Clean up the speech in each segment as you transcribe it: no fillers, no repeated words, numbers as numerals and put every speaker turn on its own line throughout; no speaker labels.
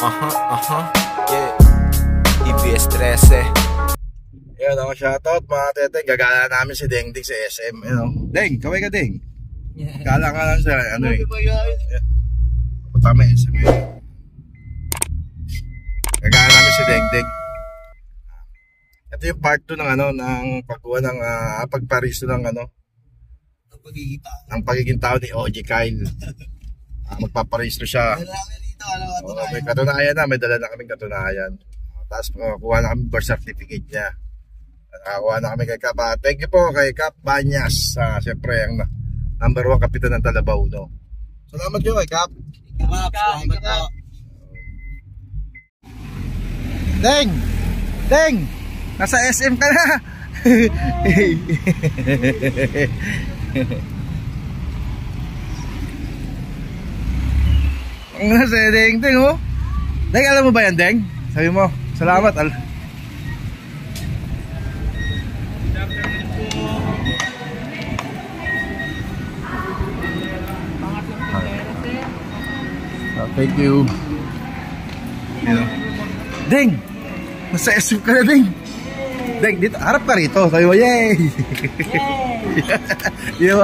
Yeah. EBS 13.
Yan ako, shoutout mga teteng. Gagala namin si Deng Deng sa SM. You know? Deng, kaway ka Deng. Gala ka lang sa ano eh. Punta kami SM. Gagala namin si Deng Deng. Ito yung part 2 ng ano, ng pagkuha ng pagparisto ng ano, ng pagiging tao ni OG Kyle. Magpaparisto siya. May katunayan na, may dala na kaming katunayan. Tapos kuha na kami birth certificate niya. Kuha na kami kay Kap. Thank you po kay Kap Banyas. Siyempre ang number 1 kapitan ng Talabaw, no? Salamat nyo kay Kap.
Salamat po.
Deng! Deng! Nasa SM ka na! Ang nasa Deng Deng, oh. Deng, alam mo ba yan, Deng? Sabi mo, salamat. Thank you. Deng! Nasa SM ka na, Deng! Deng, dito, harap ka rito. Sabi mo, yay! Yay!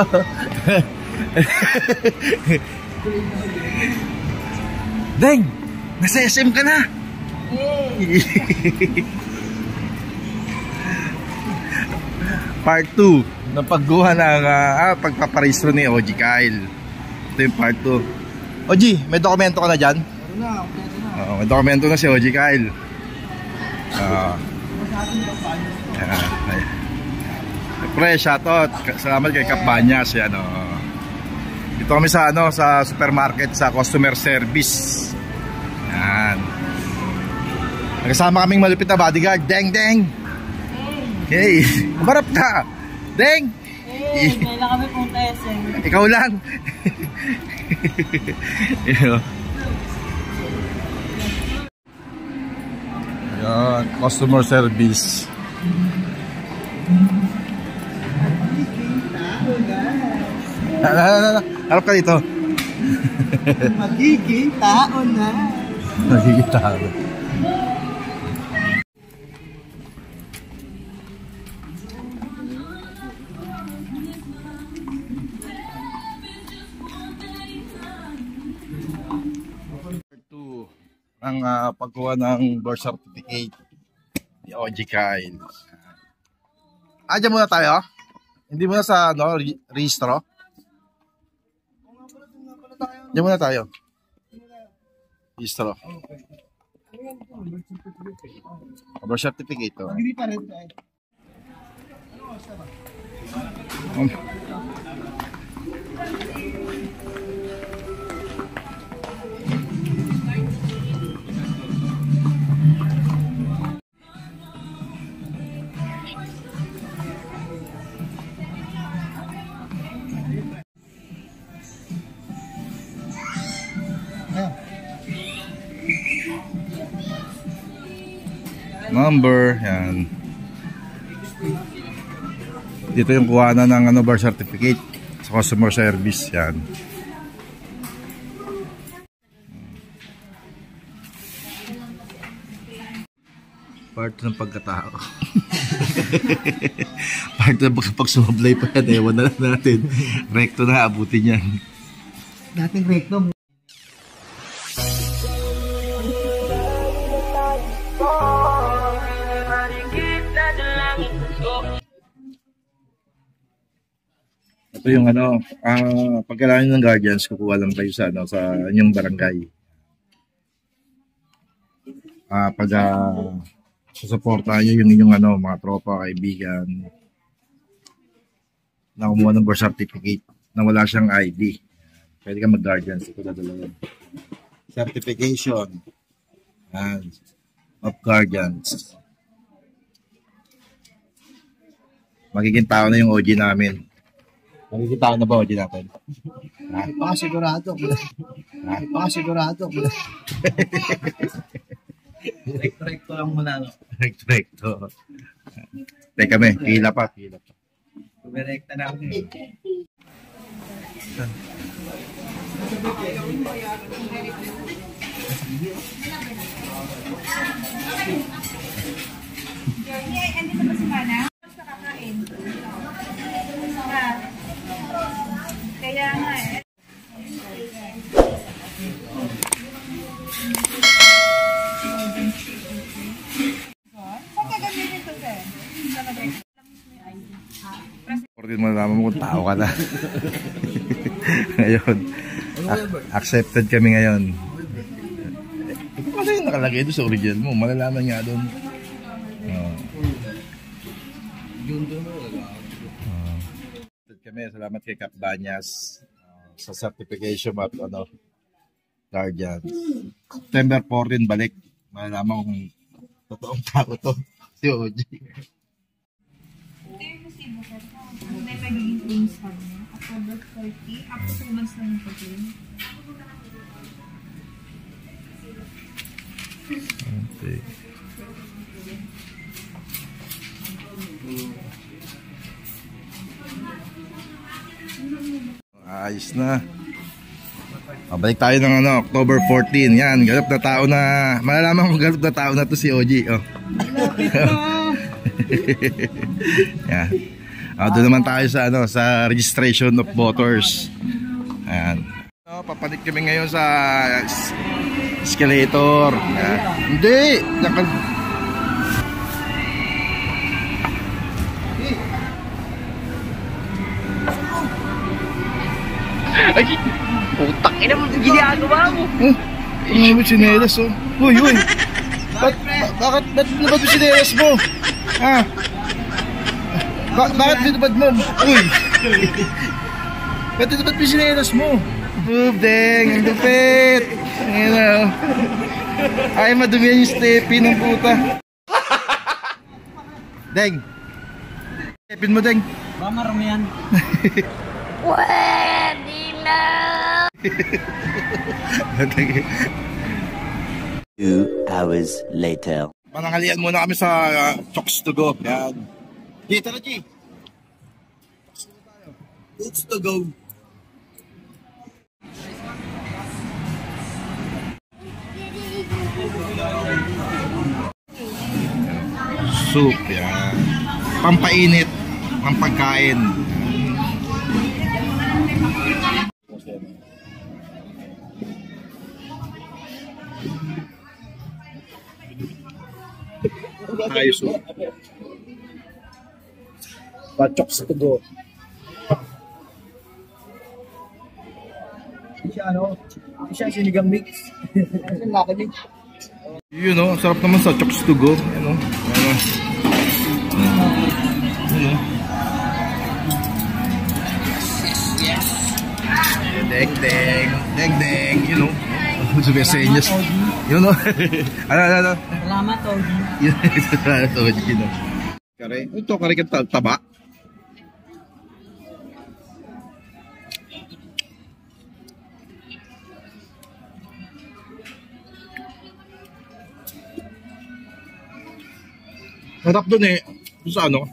Deng! Nasa SM ka na! Part 2 ng pagguha ng pagpaparehistro ni OG Kyle. Ito yung part 2. OG, may dokumento ka na dyan? May dokumento na si OG Kyle. Pre, shoutout. Salamat kay Kap Banyas. Dito kami sa ano, sa supermarket, sa customer service. Yan. Nagkasama kaming malupit na bodyguard. Deng Deng. Hey, kumarap ka. Deng.
Hey, kailan kami punta SM.
Ikaw lang. Yan, customer service. Harap ka dito.
Magiging tao na.
Magiging tao. Ang pagkuha ng birth certificate ni OG Kyle. Diyan muna tayo. Hindi muna sa ano, registro. Diyan muna tayo. Registro. Birth certificate to. Number, yan. Dito yung kuhanan ng ano, birth certificate sa customer service, yan. Part ng pagkatao. Part ng pag-sumablay pa yan, ewan na lang natin. Recto na, abutin yan.
Dating recto.
Ito yung ano, pagkailangan ng guardians, kukuha lang kayo sa ano, sa inyong barangay. Pag susuportahan nyo yung inyong ano, mga tropa, kaibigan na kumuha ng birth certificate na wala siyang ID. Pwede ka mag-guardians. Ito dadalawan. Certification of guardians. Magiging tao na yung OG namin. Magiging tao na ba OG natin?
Sigurado. Sigurado. Recto lang muna, no?
Recto. Teka kami, pila pa.
Direkta na ako.
Andito ba si Mana? Mas nakakain. Kaya nga eh. Saan ka gamitin ito, sir?
Portin mo naman mo kung tao ka na. Ngayon, accepted kami ngayon. Kasi yung nakalagay doon sa original mo, malalaman nga doon. Kami, salamat kay Cap Banyas sa certification at guardians. September 14 balik. Malalaman kung totoong tao to. Si OG.
Ito yung resibo, sir. Ano na yung magiging claims card niya? October 30, up to 2 months na yung pag-claim.
Okay. Ayos na. Balik tayo ng October 14. Yan, galap na tao na. Malalaman kung galap na tao na to si OG. Oh. Yan. Doon naman tayo sa sa registration of voters. Ayan. Papalit kami ngayon sa escalator. Ayan. Hindi.
Ay, putang ina mo, ginagawa mo.
Ano mo sinelas oh? Uy, uy. Bakit nabad mo sinelas mo? Ha? Bakit nabad mo? Uy. Bakit nabad mo sinelas mo? Deng, ang lupit. Ayan o. Ay, madumihan yung stepin ng puta. Deng. Stepin mo, Deng.
Ba marami yan?
Pwede na.
2 hours later.
Panangalian muna kami sa Chokes to Go. Yan. G, tara G. Chokes to Go. Soup, yan. Pampainit ng pagkain. Ayos mo. Chokes to Go.
Siya sinigang mix. Ang laki mix.
Yun o, sarap naman sa Chokes to Go. Ano? Deng, deng, deng, deng, you know. Subesenyas. Yun o. Ano?
Salamat, Ogi.
Salamat, Ogi. Kare, ito kare ka taba. Harap dun eh. Sa ano?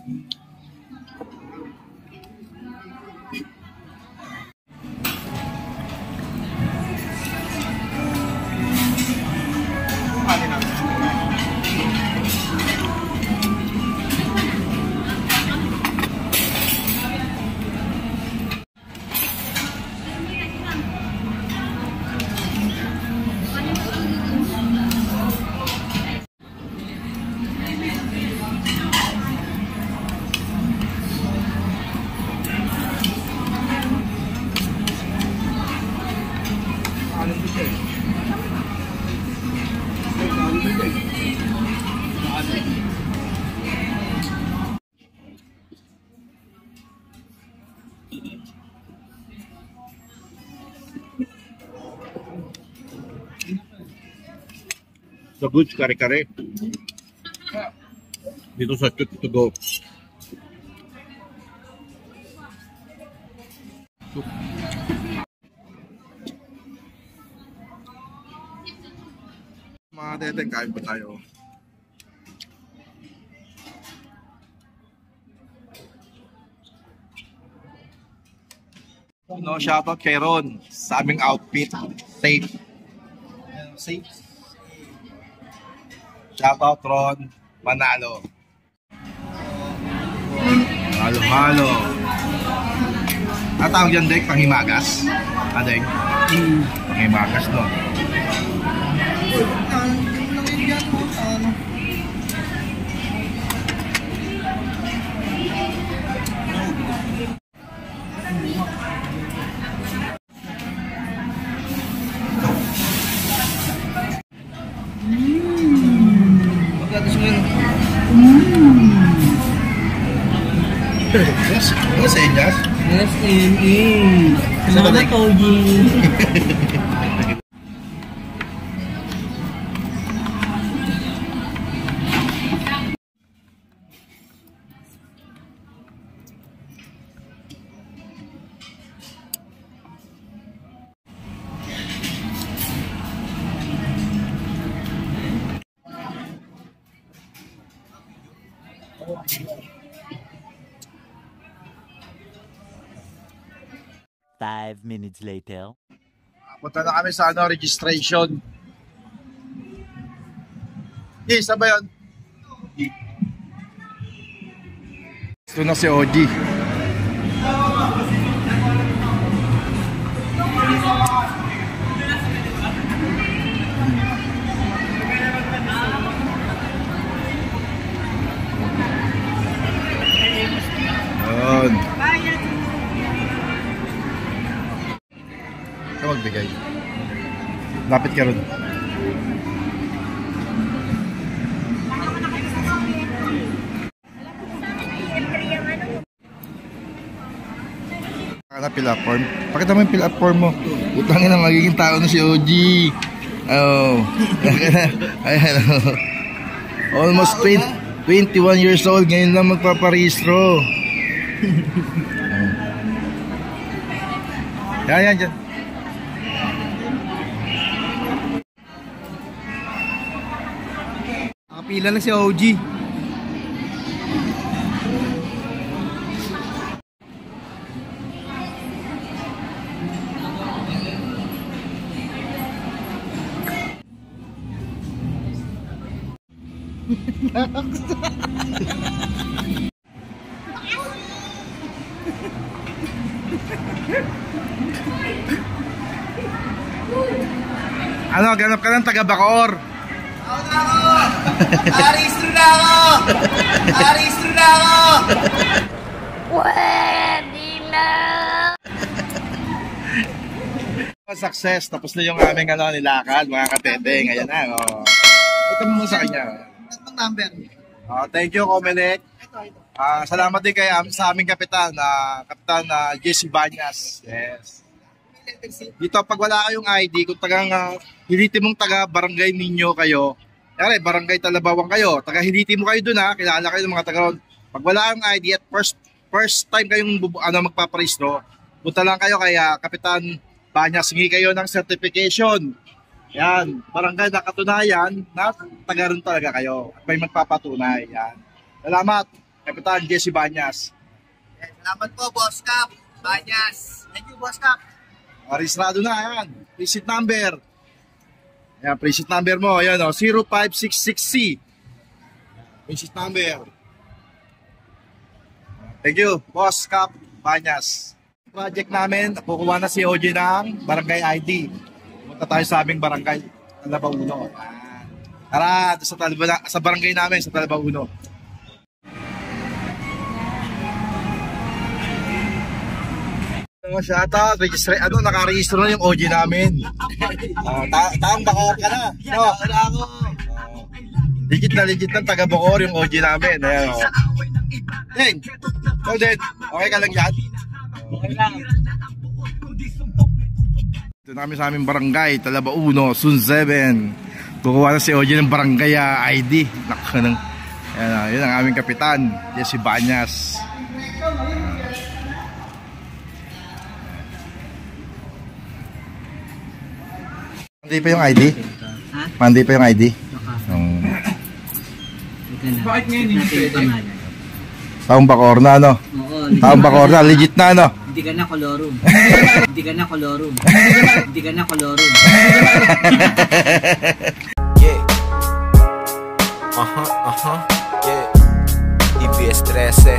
Sa goods, kare-kare. Dito sa Chokes to Go. Mga teteng, kain pa tayo. No, shoutout kay Ron sa aming outfit. Safe.
Safe.
Shoutout Ron Manalo. Halo. Tawag yan, Dek, panghimagas? Dek? Panghimagas, no?
Ano sa inyas? Yes, Salamat, Oji.
Five minutes later.
Punta na kami sa registration. Isa ba yun? Ito na si Oji. Magbigay. Lapit ka ron. Fill up form. Pakita mo yung fill up form mo. Utangin na magiging tao na si OG. Oh. Ayan. Almost 21 years old. Ngayon lang magpaparehistro. Yan, dyan.
Nakapila na si OG.
Ano, ganap ka ng taga-Bacoor?
Aristro na ako!
Pwede na!
Success, tapos na yung aming nilakad, mga kateteng. Ayan na, ito mo sa kanya.
Anong number?
Thank you, Comelec. Salamat din kay sa aming kapitan, Kapitan Jesse Banyas. Yes. Dito, pag wala kayong ID, kung tagang hiliti mong taga-barangay ninyo kayo, yari, barangay Talabawang kayo, taga-hiliti mo kayo dun kilala kayo ng mga taga-road. Pag wala kayong ID at first time kayong magpaparehistro, punta lang kayo kay Kapitan Banyas, hingi kayo ng certification. Yan, barangay na katunayan na taga-roon talaga kayo at may magpapatunay. Yan. Salamat, Kapitan Jesse Banyas.
Salamat po, Boss Cap Banyas. Thank you, Boss Cap.
Registrado na, yan. Precinct number. Ayan, precinct number mo. Ayan, 0566C. Precinct number. Thank you, Boss Cap Banyas. Project namin, kukuha na si OJ ng barangay ID. Punta tayo sa aming barangay, Talabauno. Tara, sa barangay namin, sa Talabauno. Shoutout, nakarehistro na yung OG namin. Taong Bacoor ka na. No? Legit na taga-Bacoor yung OG namin. Ayan, Deng, okay ka lang yan? Okay lang. Ito namin sa aming barangay, Talabauno, Sun 7. Kukuha na si OG ng barangay ID. Yan ang aming kapitan, Jesse Banyas. Mandi pa yung ID? Ha? Mandi pa yung ID?
Bakit ngayon hindi?
Taong Bacoor na, no?
Oo.
Taong Bacoor na, legit na, no?
Hindi ka na kolorum. Hindi ka na kolorum.
Yeah. Yeah. EBS 13.